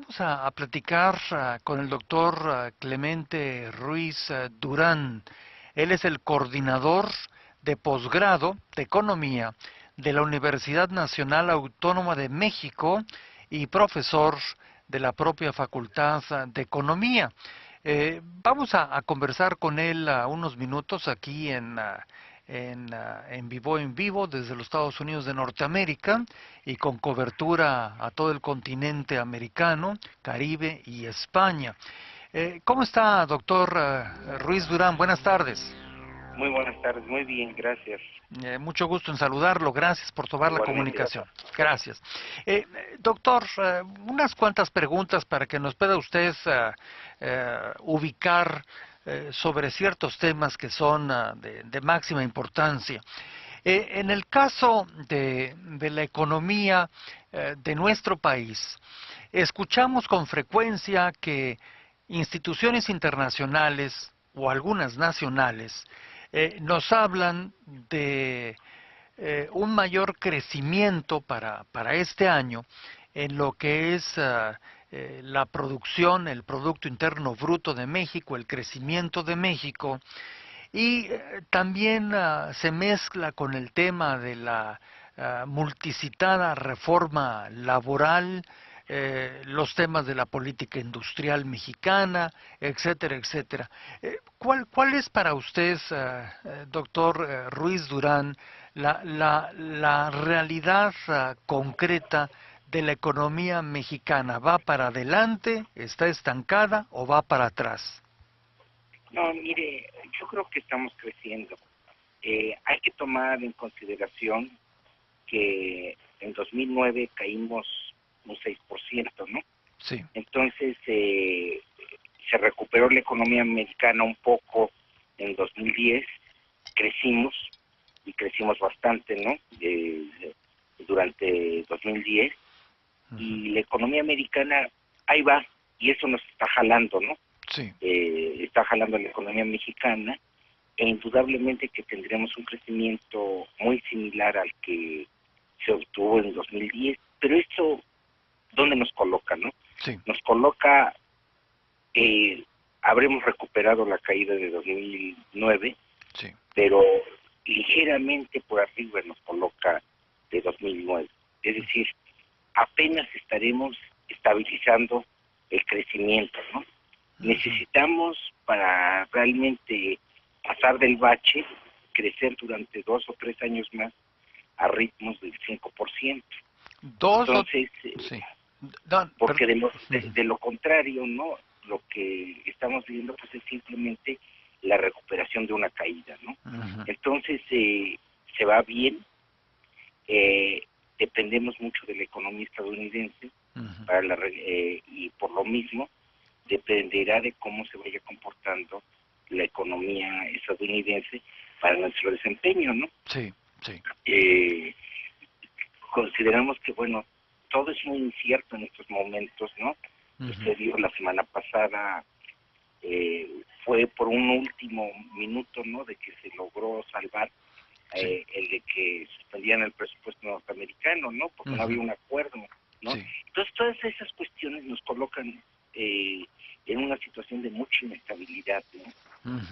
vamos a platicar con el doctor Clemente Ruiz Durán. Él es el coordinador de posgrado de Economía de la Universidad Nacional Autónoma de México y profesor de la propia Facultad de Economía. Vamos a conversar con él unos minutos aquí en vivo desde los Estados Unidos de Norteamérica y con cobertura a todo el continente americano, Caribe y España. ¿Cómo está, doctor Ruiz Durán? Buenas tardes. Muy buenas tardes, muy bien, gracias. Mucho gusto en saludarlo, gracias por tomar la Igualmente. comunicación. Gracias. Doctor, unas cuantas preguntas para que nos pueda usted ubicar sobre ciertos temas que son de máxima importancia. En el caso de la economía de nuestro país, escuchamos con frecuencia que instituciones internacionales o algunas nacionales nos hablan de un mayor crecimiento para este año en lo que es la producción, el Producto Interno Bruto de México, el crecimiento de México, y también se mezcla con el tema de la multicitada reforma laboral, los temas de la política industrial mexicana, etcétera, etcétera. ¿Cuál es para usted, doctor Ruiz Durán, la realidad concreta de la economía mexicana? ¿Va para adelante, está estancada o va para atrás? No, mire, yo creo que estamos creciendo. Hay que tomar en consideración que en 2009 caímos un 6%, ¿no? Sí. Entonces, se recuperó la economía americana un poco en 2010, crecimos, y crecimos bastante, ¿no? Durante 2010, y la economía americana ahí va, y eso nos está jalando, ¿no? Sí. Está jalando la economía mexicana, e indudablemente que tendremos un crecimiento muy similar al que se obtuvo en 2010, pero esto, ¿dónde nos coloca, no? Sí. Nos coloca, habremos recuperado la caída de 2009, Sí. pero ligeramente por arriba nos coloca de 2009. Es decir, apenas estaremos estabilizando el crecimiento, ¿no? Necesitamos, para realmente pasar del bache, crecer durante 2 o 3 años más a ritmos del 5%. Entonces, sí. porque de lo contrario, ¿no? Lo que estamos viendo pues es simplemente la recuperación de una caída, ¿no? Entonces, se va bien, dependemos mucho de la economía estadounidense, y por lo mismo dependerá de cómo se vaya comportando la economía estadounidense para nuestro desempeño, ¿no? Sí, sí. Consideramos que, bueno, todo es muy incierto en estos momentos, ¿no? Usted dijo la semana pasada, fue por un último minuto, ¿no?, de que se logró salvar el de que suspendían el presupuesto norteamericano, ¿no?, porque no había un acuerdo, ¿no? Sí. Entonces, todas esas cuestiones nos colocan en una situación de mucha inestabilidad, ¿no?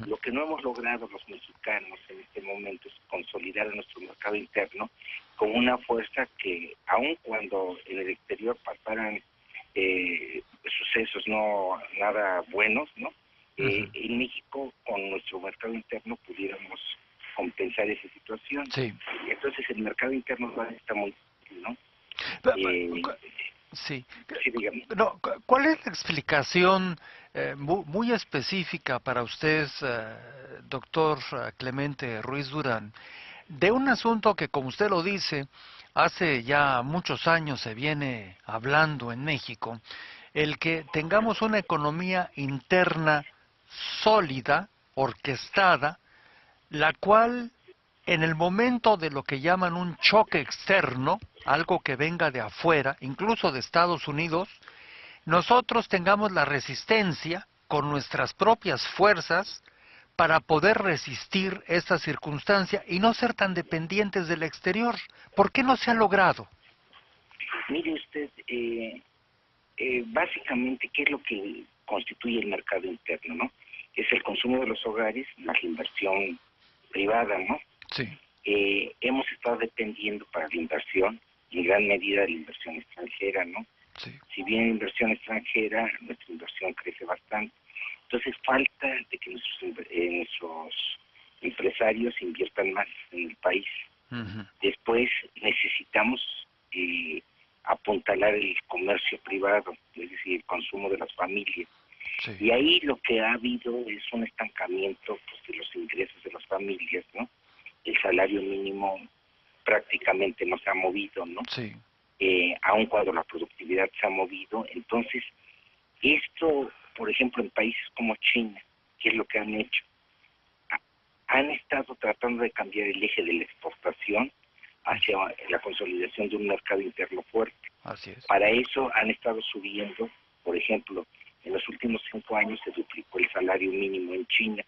Lo que no hemos logrado los mexicanos en este momento es consolidar nuestro mercado interno con una fuerza que, aun cuando en el exterior pasaran sucesos no nada buenos, ¿no? En México, con nuestro mercado interno, pudiéramos compensar esa situación. Sí. Entonces, el mercado interno está muy difícil, ¿no? Sí. Sí, dígame. No, ¿cuál es la explicación muy específica para usted, doctor Clemente Ruiz Durán, de un asunto que, como usted lo dice, hace ya muchos años se viene hablando en México, el que tengamos una economía interna sólida, orquestada, la cual en el momento de lo que llaman un choque externo, algo que venga de afuera, incluso de Estados Unidos, nosotros tengamos la resistencia con nuestras propias fuerzas para poder resistir esta circunstancia y no ser tan dependientes del exterior. ¿Por qué no se ha logrado? Mire usted, básicamente, ¿qué es lo que constituye el mercado interno, no? Es el consumo de los hogares, la inversión privada, ¿no? Sí, Hemos estado dependiendo para la inversión, en gran medida, de la inversión extranjera, ¿no? sí. Si bien la inversión extranjera, nuestra inversión crece bastante. Entonces falta de que nuestros empresarios inviertan más en el país. Ujú. Después necesitamos apuntalar el comercio privado, es decir, el consumo de las familias. Sí, Y ahí lo que ha habido es un estancamiento, pues, de los ingresos de las familias, ¿no? El salario mínimo prácticamente no se ha movido, ¿no? sí. Aun cuando la productividad se ha movido. Entonces, esto, por ejemplo, en países como China, ¿qué es lo que han hecho? Han estado tratando de cambiar el eje de la exportación hacia la consolidación de un mercado interno fuerte. Así es. Para eso han estado subiendo, por ejemplo, en los últimos 5 años se duplicó el salario mínimo en China,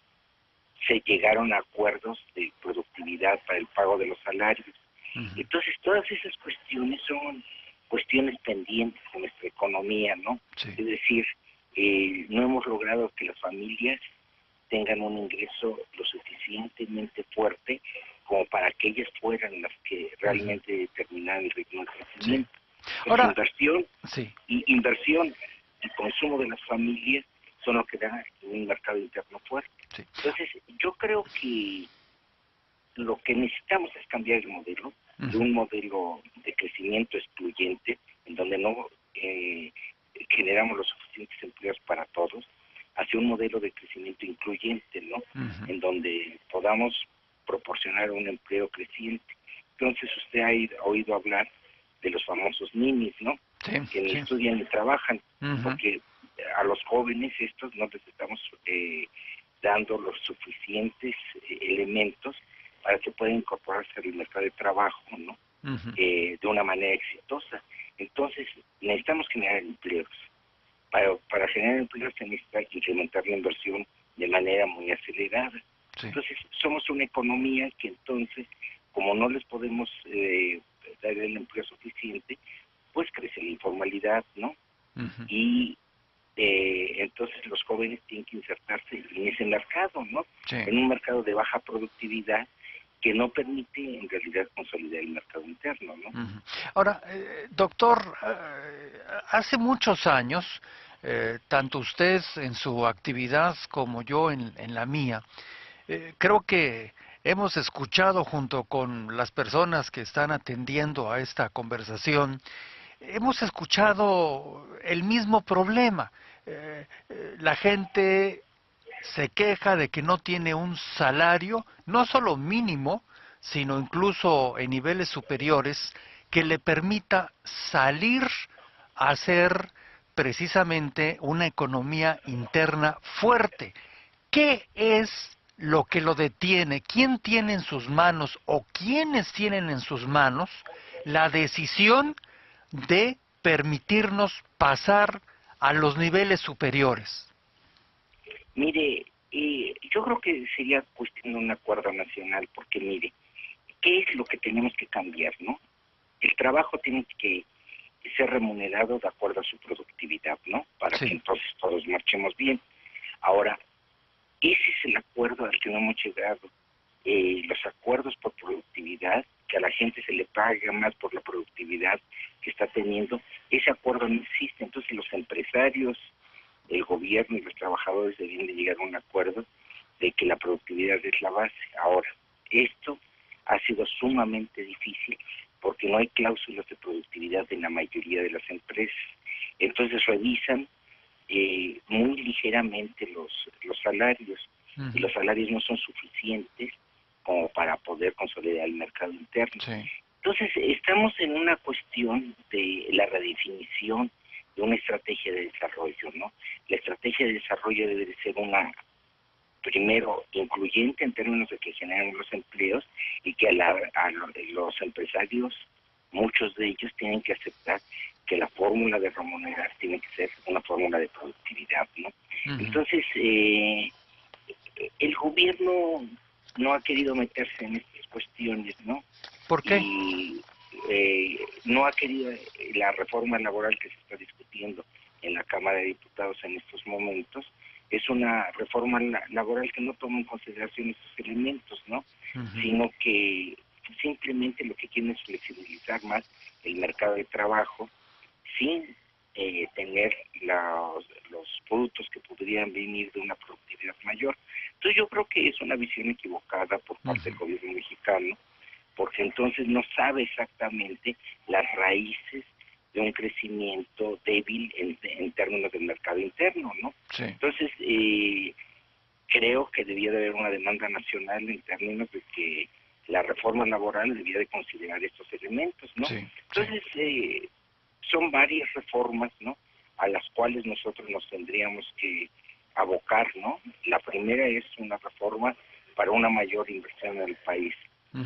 se llegaron a acuerdos de productividad para el pago de los salarios. Ujú. Entonces, todas esas cuestiones son cuestiones pendientes de nuestra economía, ¿no? Sí. Es decir, no hemos logrado que las familias tengan un ingreso lo suficientemente fuerte como para que ellas fueran las que Ujú. realmente determinaran el ritmo de Sí. crecimiento. Entonces, Ahora, sí. inversión y consumo de las familias son lo que da un mercado interno fuerte. Sí. Entonces, yo creo que lo que necesitamos es cambiar el modelo de Ujú. un modelo de crecimiento excluyente, en donde no generamos los suficientes empleos para todos, hacia un modelo de crecimiento incluyente, ¿no? Ujú. En donde podamos proporcionar un empleo creciente. Entonces, usted ha oído hablar de los famosos ninis, ¿no? Sí, Que ni sí. estudian ni trabajan, Ujú. porque a los jóvenes estos no les estamos dando los suficientes elementos para que puedan incorporarse al mercado de trabajo, ¿no? Ujú. De una manera exitosa. Entonces, necesitamos generar empleos. Para generar empleos se necesita incrementar la inversión de manera muy acelerada. Sí. Entonces, somos una economía que entonces, como no les podemos dar el empleo suficiente, pues crece la informalidad, ¿no? Ujú. Y entonces los jóvenes tienen que insertarse en ese mercado, ¿no? Sí. En un mercado de baja productividad que no permite en realidad consolidar el mercado interno, ¿no? Ujú. Ahora, doctor, hace muchos años, tanto usted en su actividad como yo en la mía, creo que hemos escuchado junto con las personas que están atendiendo a esta conversación, hemos escuchado el mismo problema. La gente se queja de que no tiene un salario, no solo mínimo, sino incluso en niveles superiores, que le permita salir a hacer precisamente una economía interna fuerte. ¿Qué es lo que lo detiene? ¿Quién tiene en sus manos o quiénes tienen en sus manos la decisión de permitirnos pasar a los niveles superiores? Mire, yo creo que sería cuestión de un acuerdo nacional, porque mire, ¿qué es lo que tenemos que cambiar, no? El trabajo tiene que ser remunerado de acuerdo a su productividad, ¿no? Para que Sí. entonces todos marchemos bien. Ahora, ese es el acuerdo al que no hemos llegado. Los acuerdos por productividad, que a la gente se le paga más por la productividad que está teniendo, ese acuerdo no existe. Entonces los empresarios, el gobierno y los trabajadores deben de llegar a un acuerdo de que la productividad es la base. Ahora, esto ha sido sumamente difícil porque no hay cláusulas de productividad en la mayoría de las empresas. Entonces revisan muy ligeramente los salarios, y Ujú. los salarios no son suficientes como para poder consolidar el mercado interno. Sí. Entonces, estamos en una cuestión de la redefinición de una estrategia de desarrollo, ¿no? La estrategia de desarrollo debe de ser una, primero, incluyente en términos de que generen los empleos y que los empresarios, muchos de ellos tienen que aceptar que la fórmula de remunerar tiene que ser una fórmula de productividad, ¿no? Ujú. Entonces, el gobierno no ha querido meterse en estas cuestiones, ¿no? ¿Por qué? Y no ha querido la reforma laboral que se está discutiendo, en la Cámara de Diputados en estos momentos, es una reforma laboral que no toma en consideración estos elementos, ¿no? Sino que simplemente lo que quieren es flexibilizar más el mercado de trabajo sin tener los frutos que podrían venir de una productividad mayor. Entonces yo creo que es una visión equivocada por parte del gobierno mexicano, porque entonces no sabe exactamente las raíces de un crecimiento débil en términos del mercado interno, ¿no? Sí. Entonces, creo que debía de haber una demanda nacional en términos de que la reforma laboral debía de considerar estos elementos, ¿no? Sí, Entonces, son varias reformas, ¿no?, a las cuales nosotros nos tendríamos que abocar, ¿no? La primera es una reforma para una mayor inversión en el país.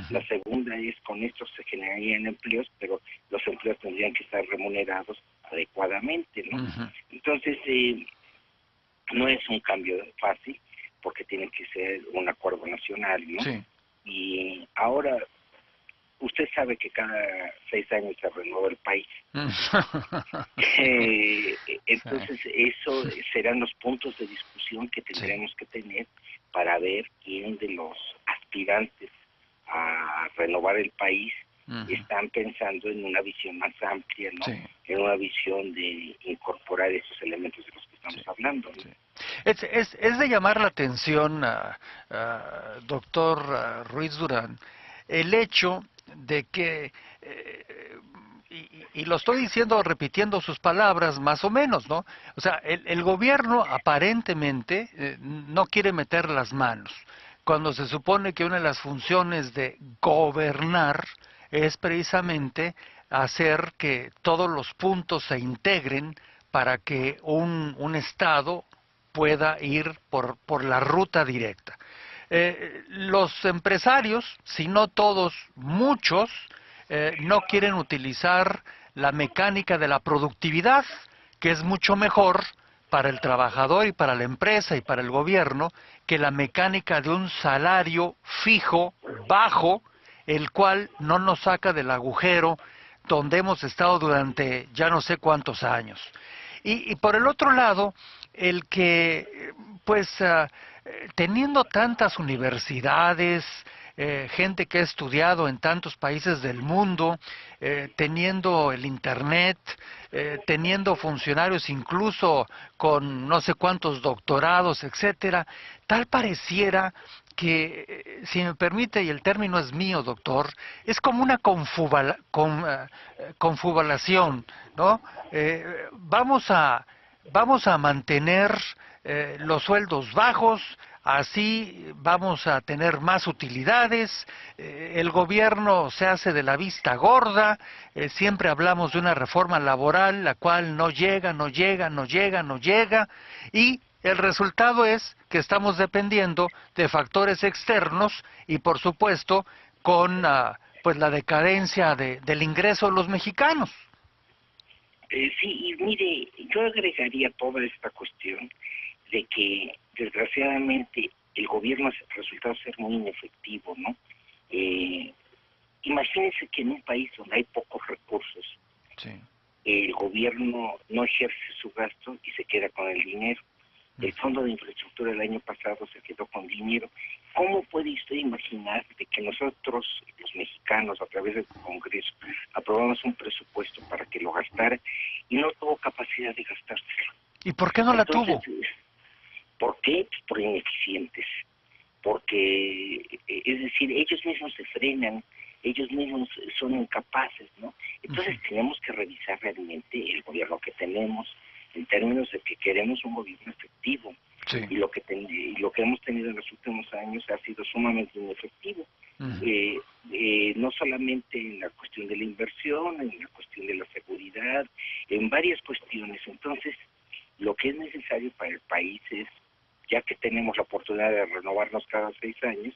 La segunda es, con esto se generarían empleos, pero los empleos tendrían que estar remunerados adecuadamente, ¿no? Entonces, no es un cambio fácil, porque tiene que ser un acuerdo nacional, ¿no? Sí. Y ahora, usted sabe que cada 6 años se renueva el país. Entonces, eso serán los puntos de discusión que tendremos que tener para ver quién de los aspirantes a renovar el país están pensando en una visión más amplia, ¿no? En una visión de incorporar esos elementos de los que estamos hablando, ¿no? Es de llamar la atención, doctor Ruiz Durán, el hecho de que, y lo estoy diciendo repitiendo sus palabras más o menos, ¿no? O sea, el gobierno aparentemente no quiere meter las manos, cuando se supone que una de las funciones de gobernar es precisamente hacer que todos los puntos se integren para que un Estado pueda ir por la ruta directa. Los empresarios, si no todos, muchos, no quieren utilizar la mecánica de la productividad, que es mucho mejor para el trabajador y para la empresa y para el gobierno que la mecánica de un salario fijo, bajo, el cual no nos saca del agujero donde hemos estado durante ya no sé cuántos años. Y por el otro lado, el que, pues, teniendo tantas universidades, gente que ha estudiado en tantos países del mundo, teniendo el Internet, teniendo funcionarios incluso con no sé cuántos doctorados, etcétera, tal pareciera que, si me permite, y el término es mío, doctor, es como una confabulación, ¿no? Vamos a mantener los sueldos bajos, así vamos a tener más utilidades, el gobierno se hace de la vista gorda, siempre hablamos de una reforma laboral, la cual no llega, no llega, no llega, no llega, y el resultado es que estamos dependiendo de factores externos y, por supuesto, con pues la decadencia del ingreso de los mexicanos. Sí, y mire, yo agregaría toda esta cuestión de que desgraciadamente el gobierno ha resultado ser muy inefectivo, ¿no? Imagínense que en un país donde hay pocos recursos, el gobierno no ejerce su gasto y se queda con el dinero. El Fondo de Infraestructura el año pasado se quedó con dinero. ¿Cómo puede usted imaginar de que nosotros, los mexicanos, a través del Congreso, aprobamos un presupuesto para que lo gastara y no tuvo capacidad de gastárselo? ¿Y por qué no la tuvo? ¿Por qué? Pues por ineficientes. Porque, es decir, ellos mismos se frenan, ellos mismos son incapaces, ¿no? Entonces tenemos que revisar realmente el gobierno que tenemos, en términos de que queremos un gobierno efectivo. Y lo que hemos tenido en los últimos años ha sido sumamente inefectivo. No solamente en la cuestión de la inversión, en la cuestión de la seguridad, en varias cuestiones. Entonces, lo que es necesario para el país es, ya que tenemos la oportunidad de renovarnos cada 6 años,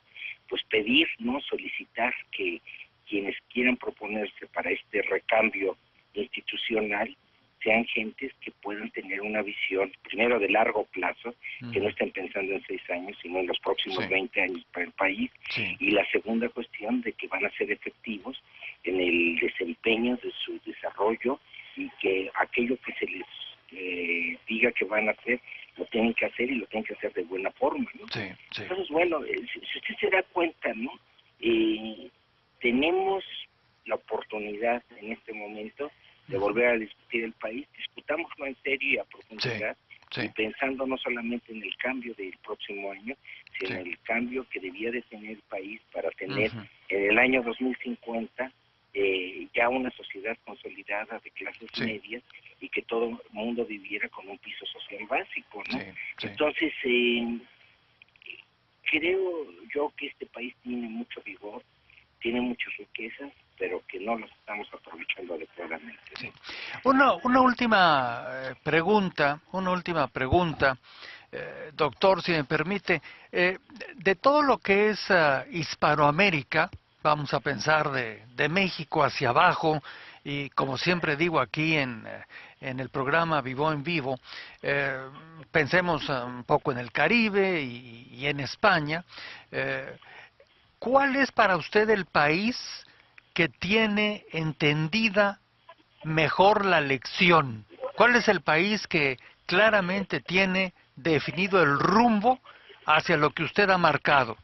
pues pedir, ¿no?, solicitar que quienes quieran proponerse para este recambio institucional sean gentes que puedan tener una visión, primero de largo plazo, que no estén pensando en 6 años, sino en los próximos 20 años para el país, y la segunda cuestión de que van a ser efectivos en el desempeño de su desarrollo y que aquello que se les diga que van a hacer, lo tienen que hacer y lo tienen que hacer de buena forma, ¿no? Sí, sí. Entonces, bueno, si usted se da cuenta, ¿no? Tenemos la oportunidad en este momento de volver a discutir el país, discutámoslo en serio y a profundidad, sí, y pensando no solamente en el cambio del próximo año, sino en el cambio que debía de tener el país para tener en el año 2050 ya una sociedad consolidada de clases medias y que todo el mundo viviera con un piso social básico, ¿no? Entonces, creo yo que este país tiene mucho vigor, tiene muchas riquezas, pero que no las estamos aprovechando adecuadamente, ¿no? Sí. Una última pregunta, doctor, si me permite. De todo lo que es Hispanoamérica, vamos a pensar de México hacia abajo, y como siempre digo aquí en el programa Vivo en Vivo, pensemos un poco en el Caribe y en España. ¿Cuál es para usted el país que tiene entendida mejor la lección? ¿Cuál es el país que claramente tiene definido el rumbo hacia lo que usted ha marcado?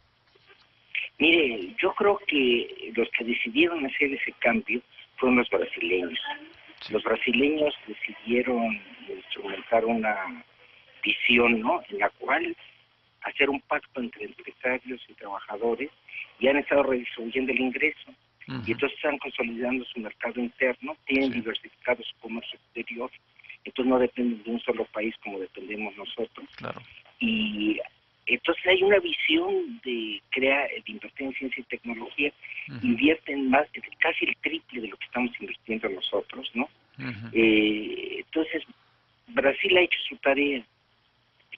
Mire, yo creo que los que decidieron hacer ese cambio fueron los brasileños. Sí. Los brasileños decidieron instrumentar una visión, ¿no?, en la cual hacer un pacto entre empresarios y trabajadores, y han estado redistribuyendo el ingreso. Y entonces están consolidando su mercado interno, tienen diversificado su comercio exterior, entonces no dependen de un solo país como dependemos nosotros. Claro. Y entonces hay una visión de invertir en ciencia y tecnología, invierten más, casi el triple de lo que estamos invirtiendo nosotros, ¿no? Entonces, Brasil ha hecho su tarea,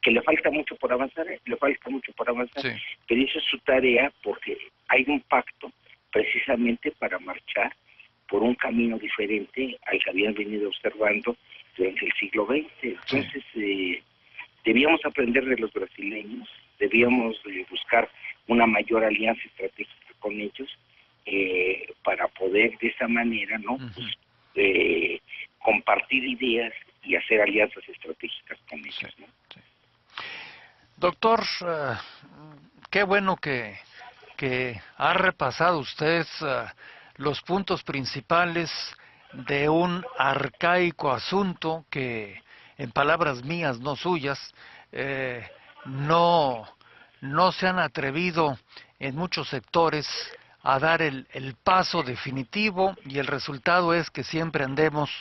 que le falta mucho por avanzar, pero hizo su tarea porque hay un pacto precisamente para marchar por un camino diferente al que habían venido observando durante el siglo XX. Entonces, debíamos aprender de los brasileños, debíamos buscar una mayor alianza estratégica con ellos para poder de esa manera, ¿no?, compartir ideas y hacer alianzas estratégicas con ellos, ¿no? Doctor, qué bueno que ha repasado usted los puntos principales de un arcaico asunto que, en palabras mías, no suyas, no se han atrevido en muchos sectores a dar el paso definitivo, y el resultado es que siempre andemos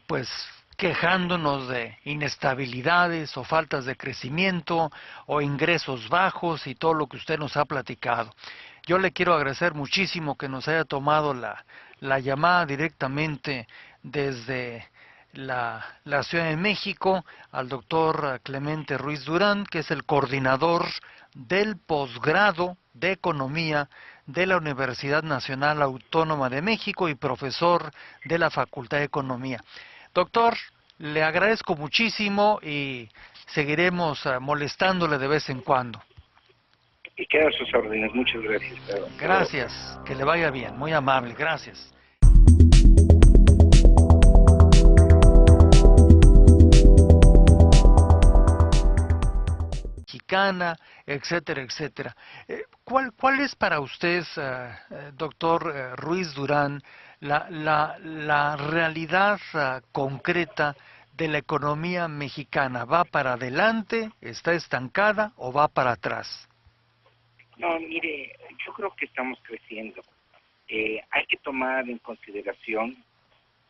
pues quejándonos de inestabilidades o faltas de crecimiento o ingresos bajos y todo lo que usted nos ha platicado. Yo le quiero agradecer muchísimo que nos haya tomado la llamada directamente desde la Ciudad de México, al doctor Clemente Ruiz Durán, que es el coordinador del posgrado de Economía de la Universidad Nacional Autónoma de México y profesor de la Facultad de Economía. Doctor, le agradezco muchísimo y seguiremos molestándole de vez en cuando. Y quedan sus órdenes. Muchas gracias. Gracias, que le vaya bien, muy amable, gracias. Mexicana, etcétera, etcétera. ¿Cuál es para usted, doctor Ruiz Durán, la realidad concreta de la economía mexicana? ¿Va para adelante, está estancada o va para atrás? No, mire, yo creo que estamos creciendo. Hay que tomar en consideración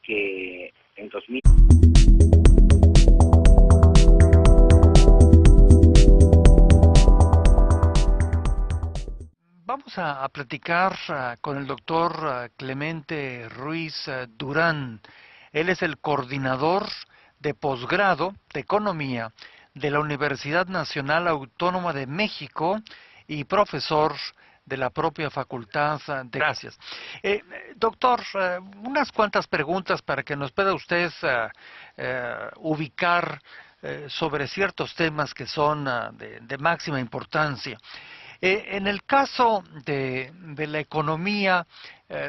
que en 2000... Vamos a platicar con el doctor Clemente Ruiz Durán. Él es el coordinador de posgrado de Economía de la Universidad Nacional Autónoma de México y profesor de la propia Facultad de... Gracias. Doctor, unas cuantas preguntas para que nos pueda usted ubicar sobre ciertos temas que son de máxima importancia. En el caso de la economía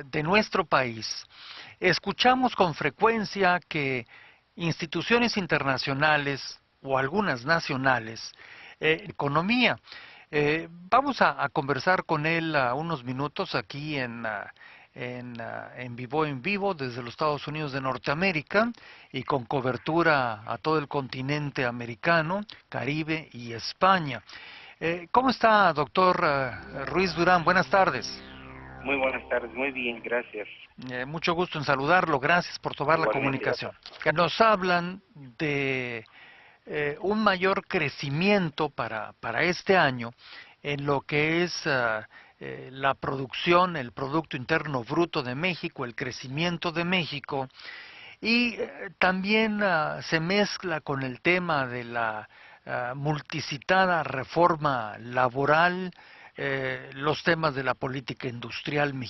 de nuestro país, escuchamos con frecuencia que instituciones internacionales o algunas nacionales, economía. Vamos a conversar con él unos minutos aquí en vivo desde los Estados Unidos de Norteamérica y con cobertura a todo el continente americano, Caribe y España. ¿Cómo está, doctor Ruiz Durán? Buenas tardes. Muy buenas tardes, muy bien, gracias. Mucho gusto en saludarlo, gracias por tomar la Igualmente. comunicación. Que nos hablan de un mayor crecimiento para este año en lo que es la producción, el Producto Interno Bruto de México, el crecimiento de México, y también se mezcla con el tema de la multicitada reforma laboral, los temas de la política industrial mexicana.